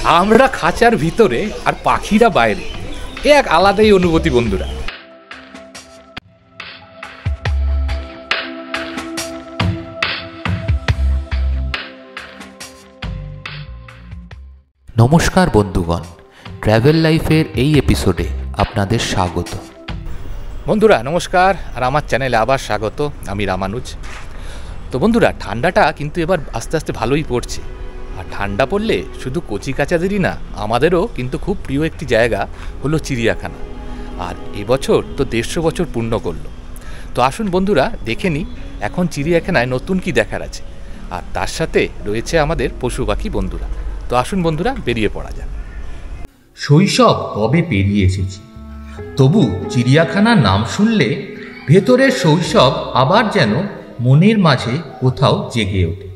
আমরা খাঁচার ভিতরে আর পাখিরা বাইরে, এ এক আলাদাই অনুভূতি বন্ধুরা। নমস্কার বন্ধুগণ, ট্র্যাভেল লাইফের এই এপিসোডে আপনাদের স্বাগত। বন্ধুরা নমস্কার, আর আমার চ্যানেলে আবার স্বাগত। আমি রামানুজ। তো বন্ধুরা, ঠান্ডাটা কিন্তু এবার আস্তে আস্তে ভালোই পড়ছে। আর ঠান্ডা পড়লে শুধু কচিকাচাদেরই না, আমাদেরও কিন্তু খুব প্রিয় একটি জায়গা হলো চিড়িয়াখানা। আর এবছর তো 150 বছর পূর্ণ করলো। তো আসুন বন্ধুরা দেখে নিই এখন চিড়িয়াখানায় নতুন কি দেখার আছে। আর তার সাথে রয়েছে আমাদের পশু পাখি বন্ধুরা। তো আসুন বন্ধুরা বেরিয়ে পড়া যাক। শৈশব কবে পেরিয়ে এসেছি, তবু চিড়িয়াখানার নাম শুনলে ভেতরের শৈশব আবার যেন মনের মাঝে কোথাও জেগে ওঠে।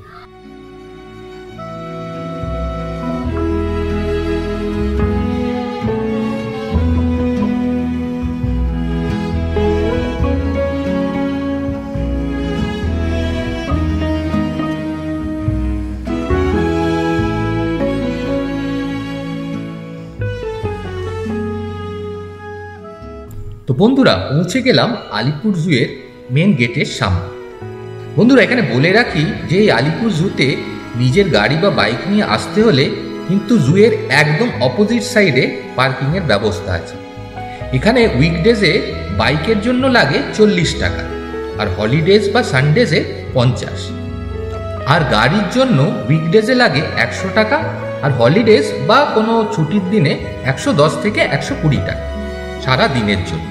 তো বন্ধুরা পৌঁছে গেলাম আলিপুর জুয়ের মেন গেটের সামনে। বন্ধুরা এখানে বলে রাখি যে এই আলিপুর জুতে নিজের গাড়ি বা বাইক নিয়ে আসতে হলে কিন্তু জুয়ের একদম অপোজিট সাইডে পার্কিংয়ের ব্যবস্থা আছে। এখানে উইকডেজে বাইকের জন্য লাগে 40 টাকা, আর হলিডেজ বা সানডেজে 50, আর গাড়ির জন্য উইকডেজে লাগে 100 টাকা, আর হলিডেজ বা কোনো ছুটির দিনে 110 থেকে 120 টাকা সারা দিনের জন্য।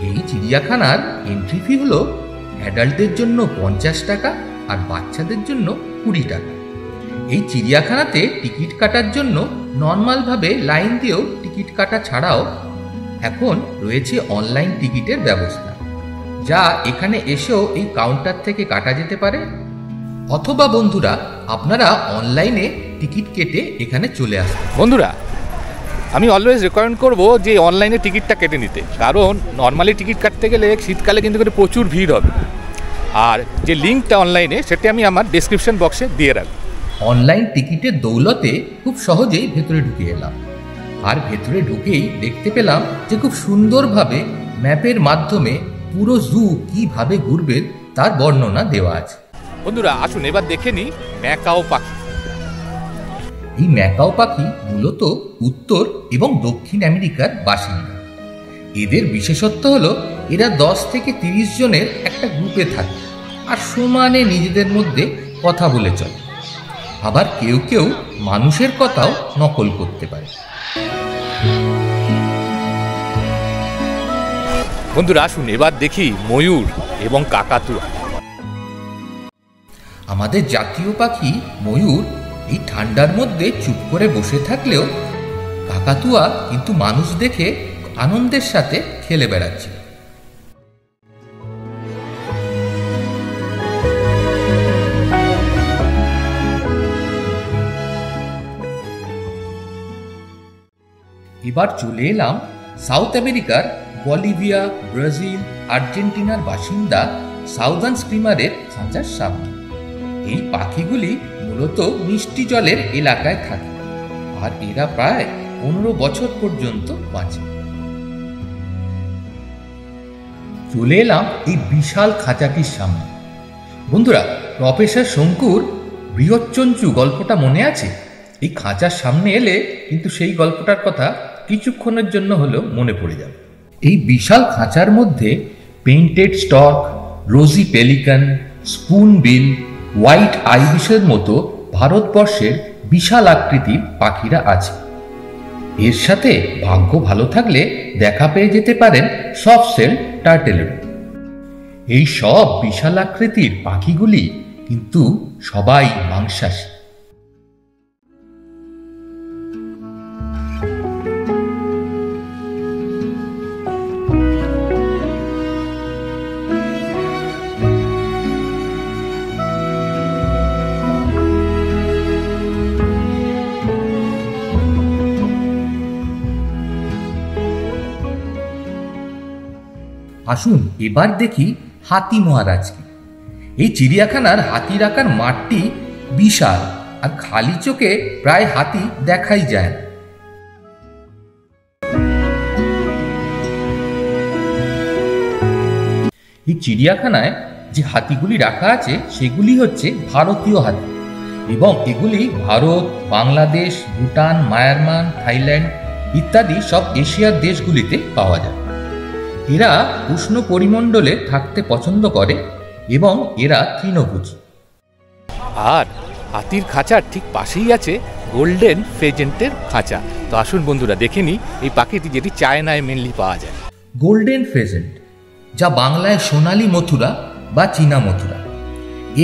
এই চিড়িয়াখানার এন্ট্রি ফি হলো অ্যাডাল্টদের জন্য 50 টাকা আর বাচ্চাদের জন্য 20 টাকা। এই চিড়িয়াখানাতে টিকিট কাটার জন্য নর্মালভাবে লাইন দিয়েও টিকিট কাটা ছাড়াও এখন রয়েছে অনলাইন টিকিটের ব্যবস্থা, যা এখানে এসেও এই কাউন্টার থেকে কাটা যেতে পারে, অথবা বন্ধুরা আপনারা অনলাইনে টিকিট কেটে এখানে চলে আসবেন। বন্ধুরা আমি অলওয়েজ রেকমেন্ড করবো যে অনলাইনে টিকিটটা কেটে নিতে, কারণ নর্মালি টিকিট কাটতে গেলে শীতকালে কিন্তু প্রচুর ভিড় হবে। আর যে লিঙ্কটা অনলাইনে সেটা আমি আমার ডেসক্রিপশন বক্সে দিয়ে রাখবো। অনলাইন টিকিটের দৌলতে খুব সহজেই ভেতরে ঢুকে এলাম, আর ভেতরে ঢুকেই দেখতে পেলাম যে খুব সুন্দরভাবে ম্যাপের মাধ্যমে পুরো জু কিভাবে ঘুরবে তার বর্ণনা দেওয়া আছে। বন্ধুরা আসুন এবার দেখে নিই ম্যাকাও পাখি। এই ম্যাকাও পাখি মূলত উত্তর এবং দক্ষিণ আমেরিকার বাসিন্দা। এদের বিশেষত্ব হলো এরা 10 থেকে 30 জনের একটা গ্রুপে থাকে আর সমানে নিজেদের মধ্যে কথা বলে চলে। আবার কেউ কেউ মানুষের কথাও নকল করতে পারে। বন্ধুরা আসুন এবার দেখি ময়ূর এবং কাকাতুয়া। আমাদের জাতীয় পাখি ময়ূর এই ঠান্ডার মধ্যে চুপ করে বসে থাকলেও কাকাতুয়া কিন্তু মানুষ দেখে আনন্দের সাথে খেলে বেড়াচ্ছে। এবার চলে এলাম সাউথ আমেরিকার বলিভিয়া, ব্রাজিল, আর্জেন্টিনার বাসিন্দা সাউদার্ন স্ক্রিমারের খাঁচার সামনে। এই পাখিগুলি মূলত মিষ্টি জলের এলাকায় থাকে, আর এরা প্রায় 15 বছর পর্যন্ত বাঁচে। চলে এলাম এই বিশাল খাঁচাটির সামনে। বন্ধুরা প্রফেসর শঙ্কুর বৃহচ্চঞ্চু গল্পটা মনে আছে? এই খাঁচার সামনে এলে কিন্তু সেই গল্পটার কথা কিছুক্ষণের জন্য হলেও মনে পড়ে যাবে। এই বিশাল খাঁচার মধ্যে পেইন্টেড স্টক, রোজি পেলিকান, স্পুন বিল, হোয়াইট আইবিসের মতো ভারতবর্ষের বিশাল আকৃতির পাখিরা আছে। এর সাথে ভাগ্য ভালো থাকলে দেখা পেয়ে যেতে পারেন সফট শেল টার্টেলের। এই সব বিশাল আকৃতির পাখিগুলি কিন্তু সবাই মাংসাশী। আসুন এবার দেখি হাতি মহারাজকে। এই চিড়িয়াখানার হাতি রাখার মাঠটি বিশাল, আর খালি চোখে প্রায় হাতি দেখাই যায় না। এই চিড়িয়াখানায় যে হাতিগুলি রাখা আছে সেগুলি হচ্ছে ভারতীয় হাতি, এবং এগুলি ভারত, বাংলাদেশ, ভুটান, মায়ানমার, থাইল্যান্ড ইত্যাদি সব এশিয়ার দেশগুলিতে পাওয়া যায়। এরা উষ্ণ পরিমণ্ডলে থাকতে পছন্দ করে এবং এরা তৃণভোজী। আর হাতির খাঁচার ঠিক পাশেই আছে গোল্ডেন ফেজেন্টের খাঁচা। তো আসুন বন্ধুরা দেখে নিই এই পাখিটি, যেটি চায়নায় মেনলি পাওয়া যায়। গোল্ডেন ফেজেন্ট, যা বাংলায় সোনালী মথুরা বা চীনা মথুরা,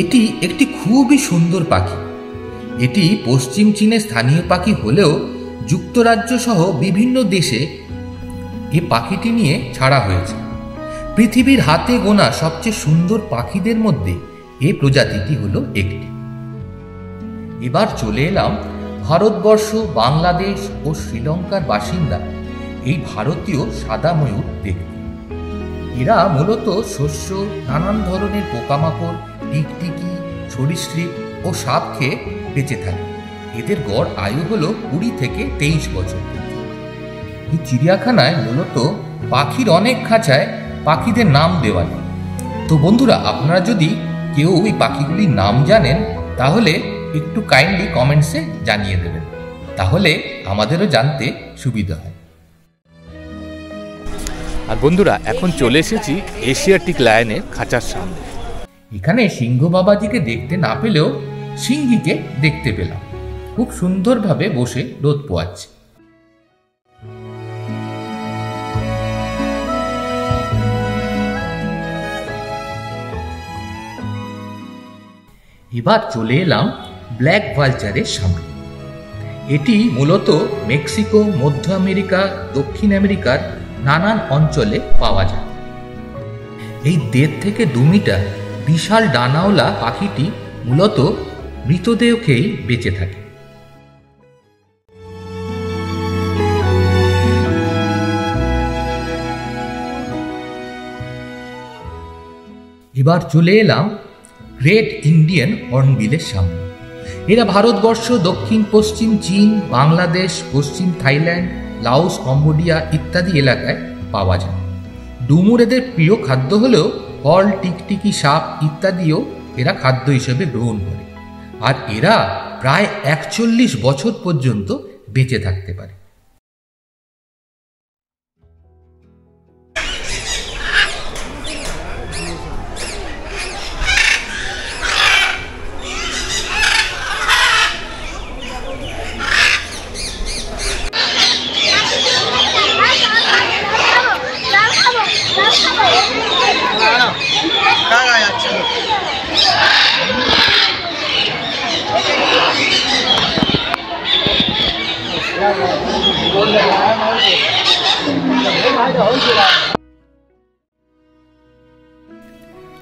এটি একটি খুবই সুন্দর পাখি। এটি পশ্চিম চীনে স্থানীয় পাখি হলেও যুক্তরাজ্য সহ বিভিন্ন দেশে এই পাখিটি নিয়ে ছাড়া হয়েছে। পৃথিবীর হাতে গোনা সবচেয়ে সুন্দর পাখিদের মধ্যে এই প্রজাতিটি হলো একটি। এবার চলে এলাম ভারতবর্ষ, বাংলাদেশ ও শ্রীলঙ্কার বাসিন্দা এই ভারতীয় সাদা ময়ূর দেখতে। এরা মূলত শস্য, নানান ধরনের পোকামাকড়, টিকটিকি, সরীসৃপ ও সাপ খেয়ে বেঁচে থাকে। এদের গড় আয়ু হলো 20 থেকে 23 বছর। এই চিড়িয়াখানায় মূলত পাখির অনেক খাঁচায় পাখিদের নাম দেওয়া নেই। তো বন্ধুরা, আপনারা যদি কেউ এই পাখিগুলির নাম জানেন তাহলে একটু কাইন্ডলি কমেন্টসে জানিয়ে দেবেন, তাহলে আমাদেরও জানতে সুবিধা হয়। আর বন্ধুরা, এখন চলে এসেছি এশিয়াটিক লায়নের খাঁচার সামনে। এখানে সিংহ বাবাজিকে দেখতে না পেলেও সিংহীকে দেখতে পেলাম, খুব সুন্দরভাবে বসে রোদ পোয়াচ্ছে। এবার চলে এলাম ব্ল্যাক ভালচারের সামনে। এটি মূলত মেক্সিকো, মধ্য আমেরিকা, দক্ষিণ আমেরিকার নানান অঞ্চলে পাওয়া যায়। এই 1.5 থেকে 2 মিটার বিশাল ডানাওয়ালা পাখিটি মূলত মৃতদেহ খেয়েই বেঁচে থাকে। এবার চলে এলাম গ্রেট ইন্ডিয়ান হর্নবিলের সামনে। এরা ভারতবর্ষ, দক্ষিণ পশ্চিম চীন, বাংলাদেশ, পশ্চিম থাইল্যান্ড, লাওস, কম্বোডিয়া ইত্যাদি এলাকায় পাওয়া যায়। ডুমুর এদের প্রিয় খাদ্য হলেও ফল, টিকটিকি, সাপ ইত্যাদিও এরা খাদ্য হিসেবে গ্রহণ করে। আর এরা প্রায় 41 বছর পর্যন্ত বেঁচে থাকতে পারে।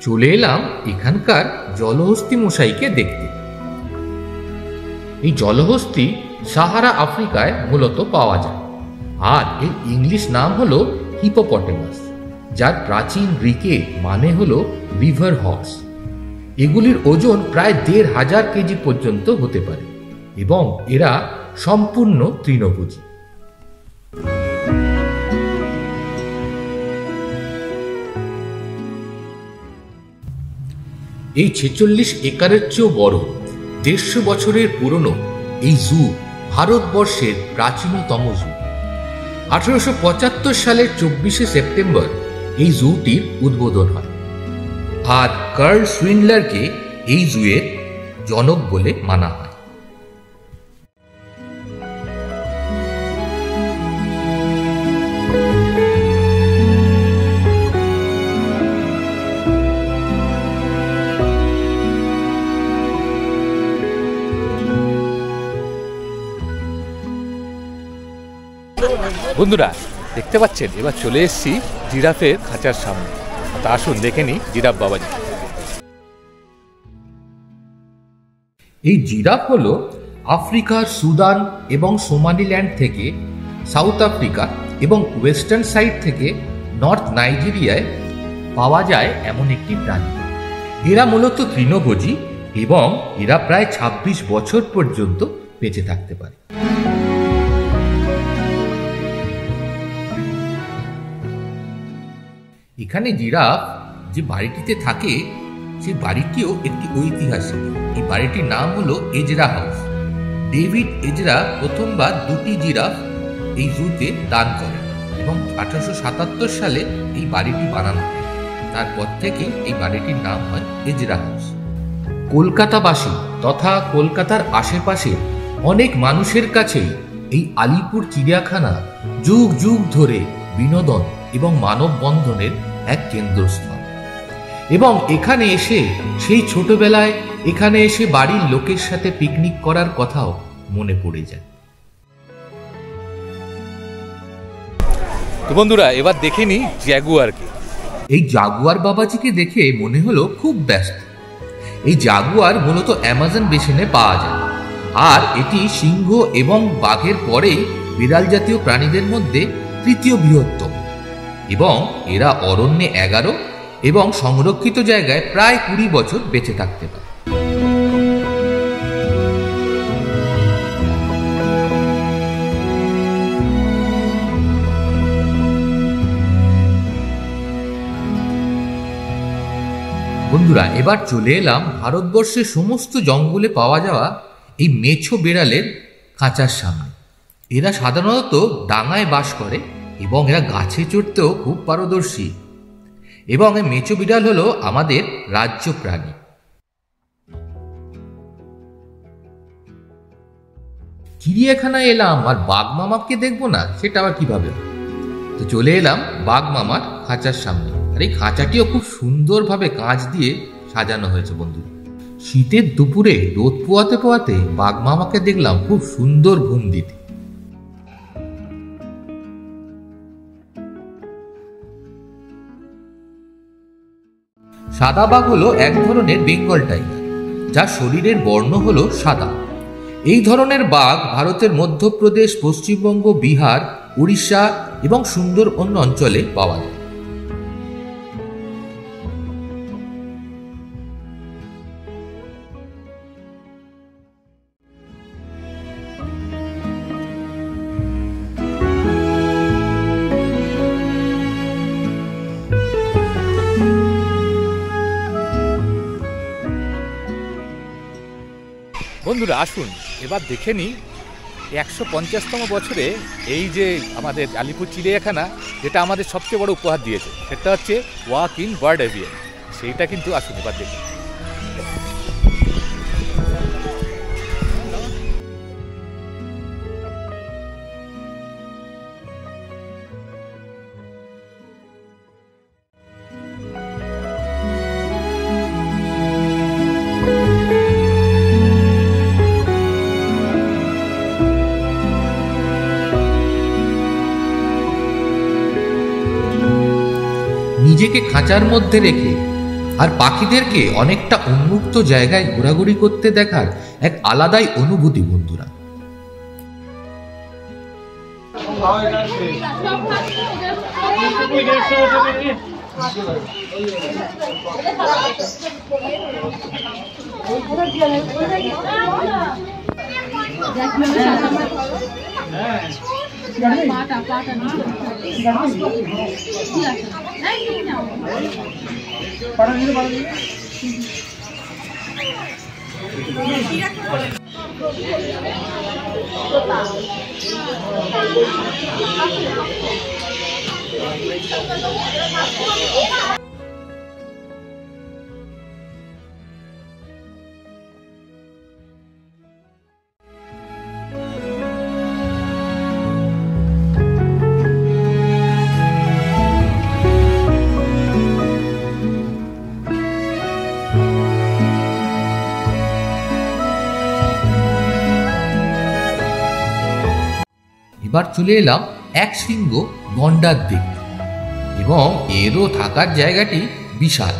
চলে এলাম এখানকার জলহস্তী মশাইকে দেখতে। এই জলহস্তী সাহারা আফ্রিকায় মূলত পাওয়া যায়, আর এর ইংলিশ নাম হলো হিপোপটেমাস, যার প্রাচীন গ্রিকে মানে হলো রিভার হর্স। এগুলির ওজন প্রায় 1500 কেজি পর্যন্ত হতে পারে এবং এরা সম্পূর্ণ তৃণভোজী। এই 46 একরের চেয়েও বড়, 150 বছরের পুরনো এই জু ভারতবর্ষের প্রাচীনতম জু। 1875 সালের 24শে সেপ্টেম্বর এই জুটির উদ্বোধন হয়, আর কার্ল সুইন্ডলারকে এই জুয়ের জনক বলে মানা হয়। বন্ধুরা দেখতে পাচ্ছেন, এবার চলে এসেছি জিরাফের খাঁচার সামনে। তা আসুন দেখে নিই জিরাফ বাবাজি। এই জিরাফ হলো আফ্রিকার সুদান এবং সোমালিল্যান্ড থেকে সাউথ আফ্রিকা এবং ওয়েস্টার্ন সাইড থেকে নর্থ নাইজেরিয়ায় পাওয়া যায় এমন একটি প্রাণী। এরা মূলত তৃণভোজী এবং এরা প্রায় ২৬ বছর পর্যন্ত বেঁচে থাকতে পারে। এখানে জিরাফ যে বাড়িটিতে থাকে সেই বাড়িটিও একটি ঐতিহাসিক। এই বাড়িটির নাম হলো এজরা হাউস। ডেভিড এজরা প্রথমবার 2টি জিরাফ এই জুতে দান করেন এবং 1877 সালে এই বাড়িটি বানানো হয়। তারপর থেকে এই বাড়িটির নাম হয় এজরা হাউস। কলকাতাবাসী তথা কলকাতার আশেপাশে অনেক মানুষের কাছেই এই আলিপুর চিড়িয়াখানা যুগ যুগ ধরে বিনোদন এবং মানববন্ধনের এক কেন্দ্রস্থল। এবং এখানে এসে সেই ছোটবেলায় এখানে এসে বাড়ির লোকের সাথে পিকনিক করার কথাও মনে পড়ে যায়। তো বন্ধুরা, এবার দেখে নি জাগুয়ারকে। এই জাগুয়ার বাবাজিকে দেখে মনে হলো খুব ব্যস্ত। এই জাগুয়ার মূলত অ্যামাজন বেসিনে পাওয়া যায়, আর এটি সিংহ এবং বাঘের পরেই বিড়াল জাতীয় প্রাণীদের মধ্যে তৃতীয় বৃহত্তম। এবং এরা অরণ্যে 11 এবং সংরক্ষিত জায়গায় প্রায় 20 বছর বেঁচে থাকতে পারে। বন্ধুরা, এবার চলে এলাম ভারতবর্ষের সমস্ত জঙ্গলে পাওয়া যাওয়া এই মেছো বেড়ালের খাঁচার সামনে। এরা সাধারণত ডাঙায় বাস করে এবং এরা গাছে চড়তেও খুব পারদর্শী। এবং এই মেছো বিড়াল হলো আমাদের রাজ্য প্রাণী। চিড়িয়াখানায় এলাম আর বাঘ মামাকে দেখবো না, সেটা আবার কিভাবে? তো চলে এলাম বাঘ মামার খাঁচার সামনে। আর এই খাঁচাটিও খুব সুন্দরভাবে কাঁচ দিয়ে সাজানো হয়েছে। বন্ধু, শীতের দুপুরে রোদ পোয়াতে পোয়াতে বাঘ মামাকে দেখলাম খুব সুন্দর ঘুম দিতে। সাদা বাঘ হলো এক ধরনের বেঙ্গল টাইগার, যার শরীরের বর্ণ হলো সাদা। এই ধরনের বাঘ ভারতের মধ্যপ্রদেশ, পশ্চিমবঙ্গ, বিহার, উড়িষ্যা এবং সুন্দরবন অঞ্চলে পাওয়া যায়। বন্ধুরা আসুন এবার দেখে নিই 150তম বছরে এই যে আমাদের আলিপুর চিড়িয়াখানা যেটা আমাদের সবচেয়ে বড় উপহার দিয়েছে, সেটা হচ্ছে ওয়াক ইন বার্ড এভিয়ারি। সেইটা কিন্তু আসুন এবার দেখুন। নিজেকে খাঁচার মধ্যে রেখে আর পাখিদেরকে অনেকটা উন্মুক্ত জায়গায় ঘোরাঘুরি করতে দেখার এক আলাদাই অনুভূতি। বন্ধুরা, এবার চলে এলাম এক শৃঙ্গ গন্ডার দেখতে, এবং এরও থাকার জায়গাটি বিশাল।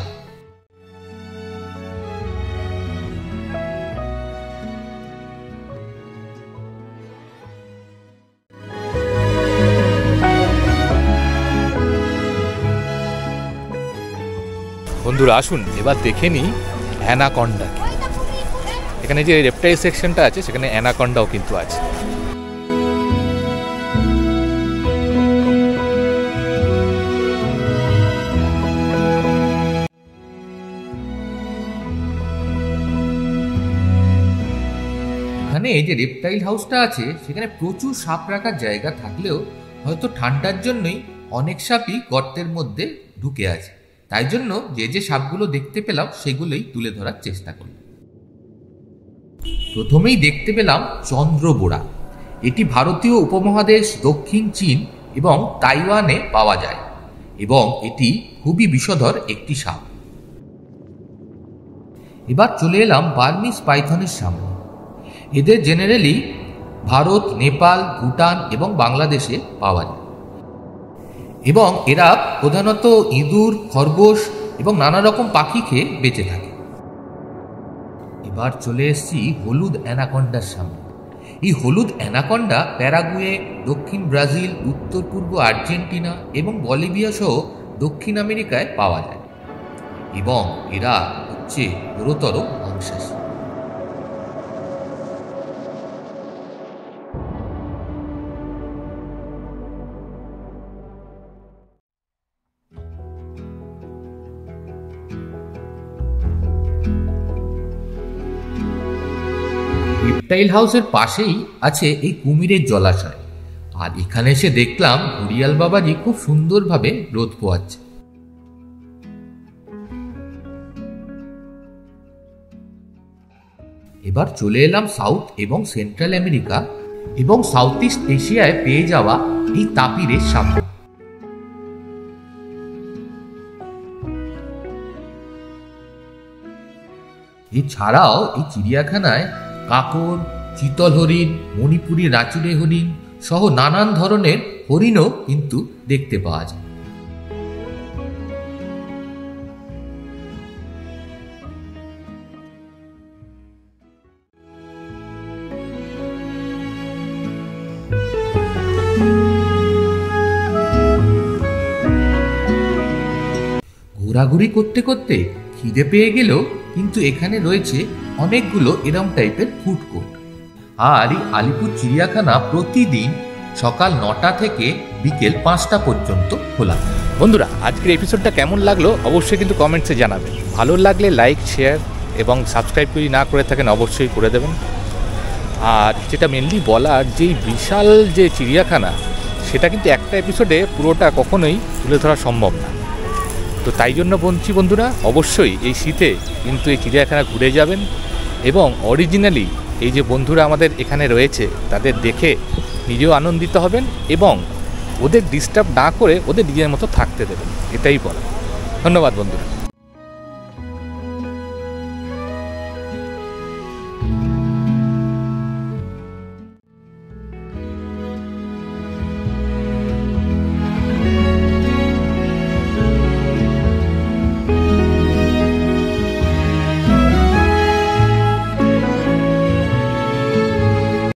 বন্ধুরা আসুন এবার দেখে নিই অ্যানাকন্ডাকে। এখানে যে রেপটাইল সেকশনটা আছে সেখানে অ্যানাকন্ডাও কিন্তু আছে। এখানে যে রেপটাইল হাউসটা আছে সেখানে প্রচুর সাপ রাখার জায়গা থাকলেও হয়তো ঠান্ডার জন্যই অনেক সাপই গর্তের মধ্যে ঢুকে আছে। তাই জন্য যে সাপগুলো দেখতে পেলাম সেগুলোই তুলে ধরার চেষ্টা করলাম। প্রথমেই দেখতে পেলাম চন্দ্রবোড়া। এটি ভারতীয় উপমহাদেশ, দক্ষিণ চীন এবং তাইওয়ানে পাওয়া যায় এবং এটি খুবই বিষধর একটি সাপ। এবার চলে এলাম বার্মিজ পাইথনের সামনে। এদের জেনারেলি ভারত, নেপাল, ভুটান এবং বাংলাদেশে পাওয়া যায় এবং এরা প্রধানত ইঁদুর, খরগোশ এবং নানা রকম পাখি খেয়ে বেঁচে থাকে। এবার চলে এসেছি হলুদ অ্যানাকন্ডার সামনে। এই হলুদ অ্যানাকন্ডা প্যারাগুয়ে, দক্ষিণ ব্রাজিল, উত্তর পূর্ব আর্জেন্টিনা এবং বলিভিয়া সহ দক্ষিণ আমেরিকায় পাওয়া যায় এবং এরা হচ্ছে গুরুতর মাংসাশী। রেপটাইল হাউসের পাশেই আছে এই কুমিরের জলাশয়, আর এখানে এসে দেখলাম ঘড়িয়াল বাবাজি খুব সুন্দরভাবে রোদ পোয়াচ্ছে। এবার চলে এলাম সাউথ এবং সেন্ট্রাল আমেরিকা এবং সাউথ ইস্ট এশিয়ায় পেয়ে যাওয়া এই তাপিরের সামনে। এছাড়াও এই চিড়িয়াখানায় কাকর, চিতল হরিণ, মণিপুরি রাচুরে হরিণ সহ নানান ধরনের হরিণও কিন্তু দেখতে পাওয়া যায়। ঘোরাঘুরি করতে করতে খিদে পেয়ে গেলেও কিন্তু এখানে রয়েছে অনেকগুলো এরম টাইপের ফুড কোর্ট। আর এই আলিপুর চিড়িয়াখানা প্রতিদিন সকাল 9টা থেকে বিকেল 5টা পর্যন্ত খোলা। বন্ধুরা, আজকের এপিসোডটা কেমন লাগলো অবশ্যই কিন্তু কমেন্টসে জানাবেন। ভালো লাগলে লাইক, শেয়ার এবং সাবস্ক্রাইব যদি না করে থাকেন অবশ্যই করে দেবেন। আর যেটা মেনলি বলার, যে বিশাল যে চিড়িয়াখানা সেটা কিন্তু একটা এপিসোডে পুরোটা কখনোই তুলে ধরা সম্ভব না। তো তাই জন্য বলছি বন্ধুরা, অবশ্যই এই শীতে কিন্তু এই চিড়িয়াখানা ঘুরে যাবেন এবং অরিজিনালি এই যে বন্ধুরা আমাদের এখানে রয়েছে তাদের দেখে নিজেও আনন্দিত হবেন এবং ওদের ডিস্টার্ব না করে ওদের নিজের মতো থাকতে দেবেন, এটাই বলা। ধন্যবাদ বন্ধুরা।